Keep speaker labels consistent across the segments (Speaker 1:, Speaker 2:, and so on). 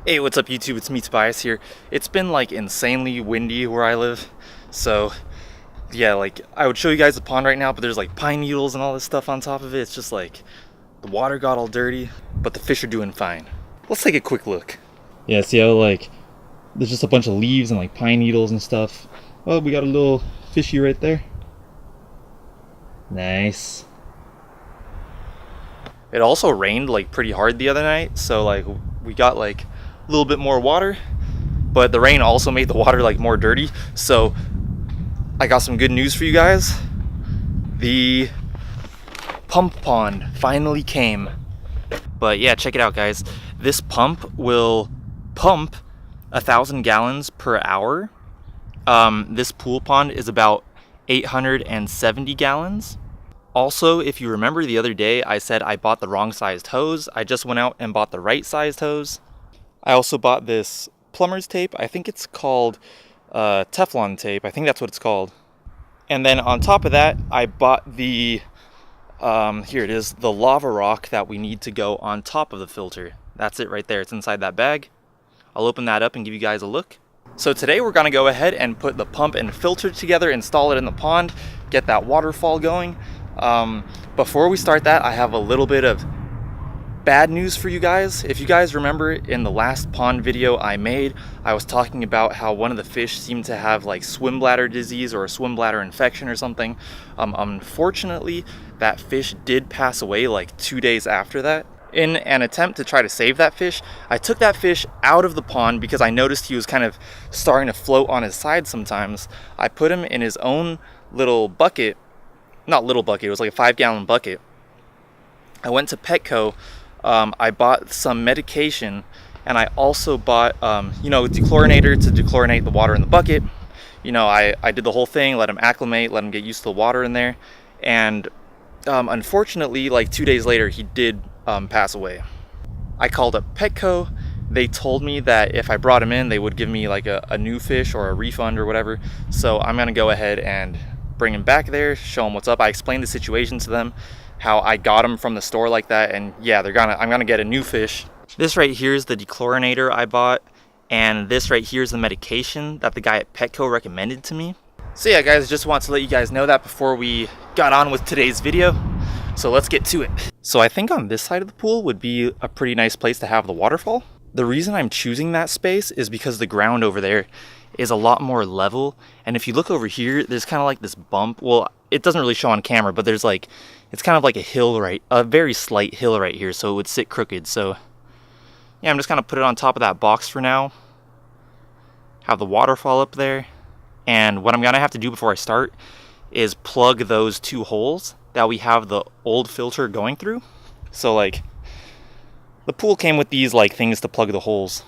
Speaker 1: Hey, what's up YouTube? It's me, Tobias here. It's been like insanely windy where I live, so yeah, like I would show you guys the pond right now, but there's like pine needles and all this stuff on top of it. It's just like the water got all dirty, but the fish are doing fine. Let's take a quick look. Yeah, see how like there's just a bunch of leaves and like pine needles and stuff. Oh, we got a little fishy right there. Nice. It also rained like pretty hard the other night, so like we got like a little bit more water, but the rain also made the water like more dirty. So I got some good news for you guys. The pump pond finally came. But yeah, check it out guys. This pump will pump 1,000 gallons per hour. This pool pond is about 870 gallons. Also, if you remember the other day, I said I bought the wrong sized hose. I just went out and bought the right sized hose. I also bought this plumber's tape. I think it's called Teflon tape. I think that's what it's called. And then on top of that, I bought the, here it is, the lava rock that we need to go on top of the filter. That's it right there. It's inside that bag. I'll open that up and give you guys a look. So today we're gonna go ahead and put the pump and filter together, install it in the pond, get that waterfall going. Before we start that, I have a little bit of bad news for you guys. If you guys remember in the last pond video I made, I was talking about how one of the fish seemed to have like swim bladder disease or a swim bladder infection or something. Unfortunately, that fish did pass away like 2 days after that. In an attempt to try to save that fish, I took that fish out of the pond because I noticed he was kind of starting to float on his side sometimes. I put him in his own little bucket. Not little bucket, it was like a 5-gallon bucket. I went to Petco, I bought some medication, and I also bought, you know, dechlorinator to dechlorinate the water in the bucket. You know, I did the whole thing, let him acclimate, let him get used to the water in there. And unfortunately, like 2 days later, he did pass away. I called up Petco. They told me that if I brought him in, they would give me like a new fish or a refund or whatever. So I'm gonna go ahead and bring him back there, show him what's up. I explained the situation to them, how I got him from the store like that, and yeah, I'm gonna get a new fish. This right here is the dechlorinator I bought, and this right here is the medication that the guy at Petco recommended to me. So yeah guys, just want to let you guys know that before we got on with today's video. So let's get to it. So I think on this side of the pool would be a pretty nice place to have the waterfall. The reason I'm choosing that space is because the ground over there is a lot more level, and if you look over here, there's kind of like this bump. Well, it doesn't really show on camera, but there's like, it's kind of like a very slight hill right here, so it would sit crooked. So yeah, I'm just gonna put it on top of that box for now, have the waterfall up there, and what I'm gonna have to do before I start is plug those 2 holes that we have the old filter going through. So like, the pool came with these like things to plug the holes.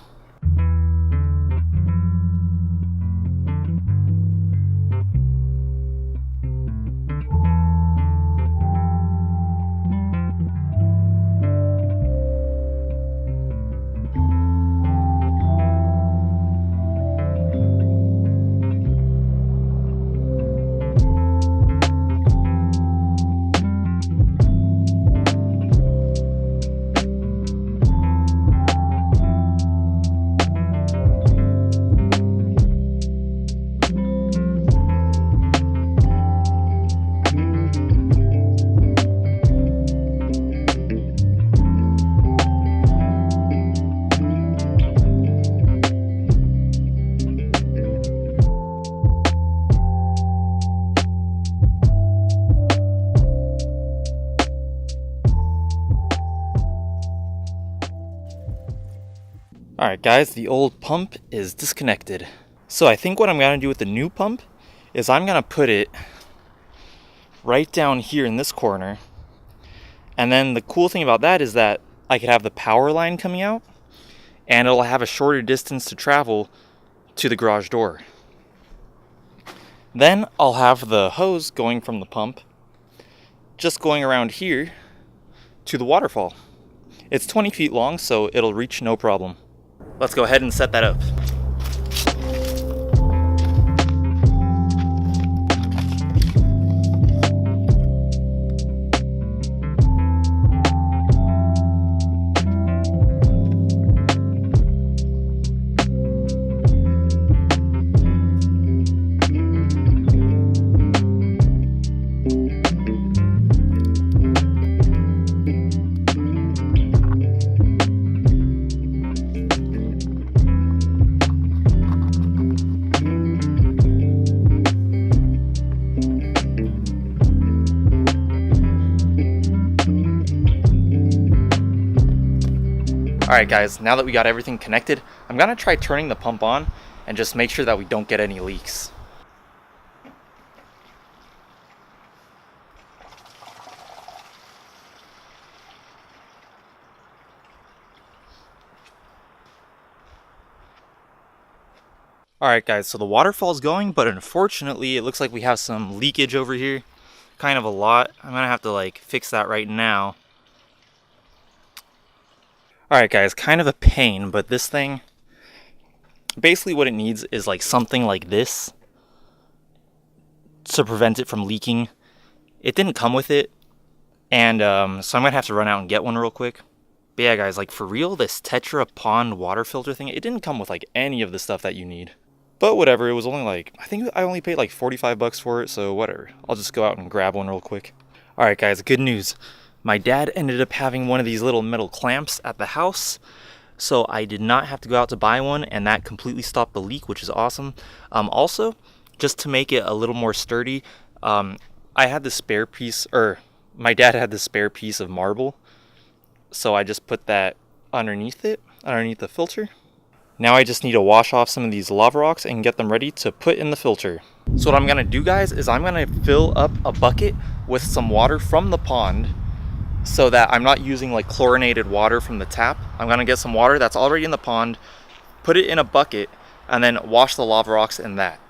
Speaker 1: Alright guys, the old pump is disconnected. So I think what I'm going to do with the new pump is I'm going to put it right down here in this corner. And then the cool thing about that is that I could have the power line coming out, and it'll have a shorter distance to travel to the garage door. Then I'll have the hose going from the pump, just going around here to the waterfall. It's 20 feet long, so it'll reach no problem. Let's go ahead and set that up. Alright guys, now that we got everything connected, I'm gonna try turning the pump on and just make sure that we don't get any leaks. Alright guys, so the waterfall's going, but unfortunately it looks like we have some leakage over here. Kind of a lot. I'm gonna have to like fix that right now. Alright guys, kind of a pain, but this thing, basically what it needs is like something like this to prevent it from leaking. It didn't come with it, and so I'm gonna have to run out and get one real quick. But yeah guys, like for real, this Tetra Pond water filter thing, it didn't come with like any of the stuff that you need. But whatever, it was only like, I think I only paid like 45 bucks for it, so whatever. I'll just go out and grab one real quick. Alright guys, good news. My dad ended up having one of these little metal clamps at the house, so I did not have to go out to buy one, and that completely stopped the leak, which is awesome. Also, just to make it a little more sturdy, I had the spare piece, or my dad had the spare piece of marble, so I just put that underneath it, underneath the filter. Now I just need to wash off some of these lava rocks and get them ready to put in the filter. So what I'm gonna do guys is I'm gonna fill up a bucket with some water from the pond so that I'm not using like chlorinated water from the tap. I'm gonna get some water that's already in the pond, put it in a bucket, and then wash the lava rocks in that.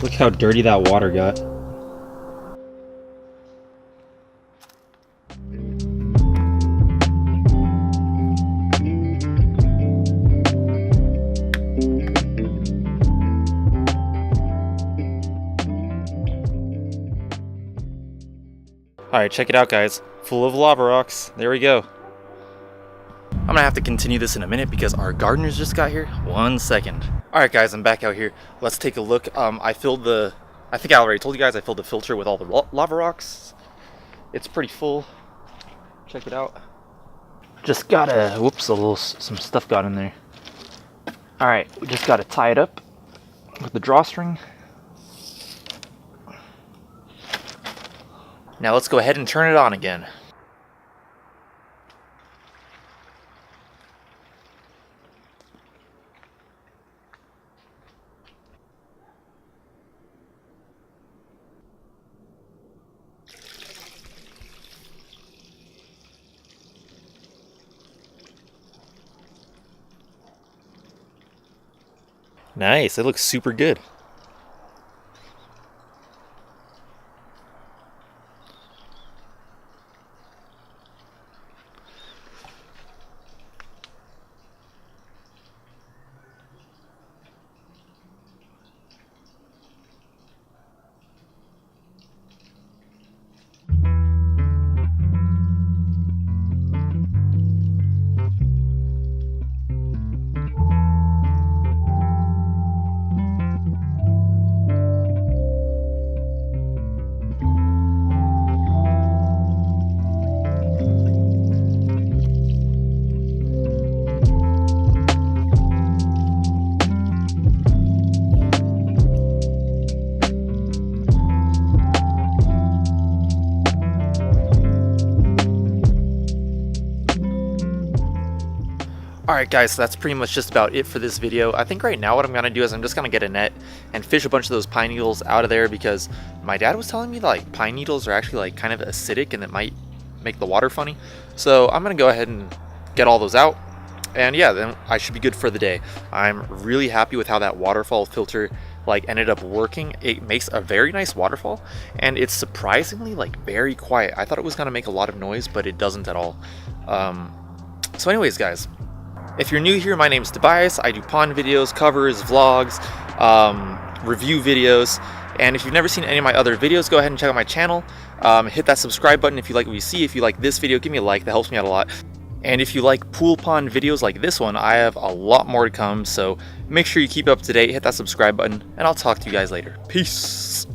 Speaker 1: Look how dirty that water got. Alright, check it out guys. Full of lava rocks. There we go. I'm gonna have to continue this in a minute because our gardeners just got here. 1 second. Alright guys, I'm back out here. Let's take a look. I think I already told you guys I filled the filter with all the lava rocks. It's pretty full. Check it out. Just gotta, whoops, some stuff got in there. Alright, we just gotta tie it up with the drawstring. Now let's go ahead and turn it on again. Nice, it looks super good. Alright guys, so that's pretty much just about it for this video. I think right now what I'm going to do is I'm just going to get a net and fish a bunch of those pine needles out of there, because my dad was telling me that like pine needles are actually like kind of acidic and it might make the water funny. So I'm going to go ahead and get all those out, and yeah, then I should be good for the day. I'm really happy with how that waterfall filter like ended up working. It makes a very nice waterfall, and it's surprisingly like very quiet. I thought it was going to make a lot of noise, but it doesn't at all. So anyways guys, if you're new here, my name is Tobias. I do pond videos, covers, vlogs, review videos. And if you've never seen any of my other videos, go ahead and check out my channel. Hit that subscribe button if you like what you see. If you like this video, give me a like, that helps me out a lot. And if you like pool pond videos like this one, I have a lot more to come, so make sure you keep up to date, hit that subscribe button, and I'll talk to you guys later. Peace!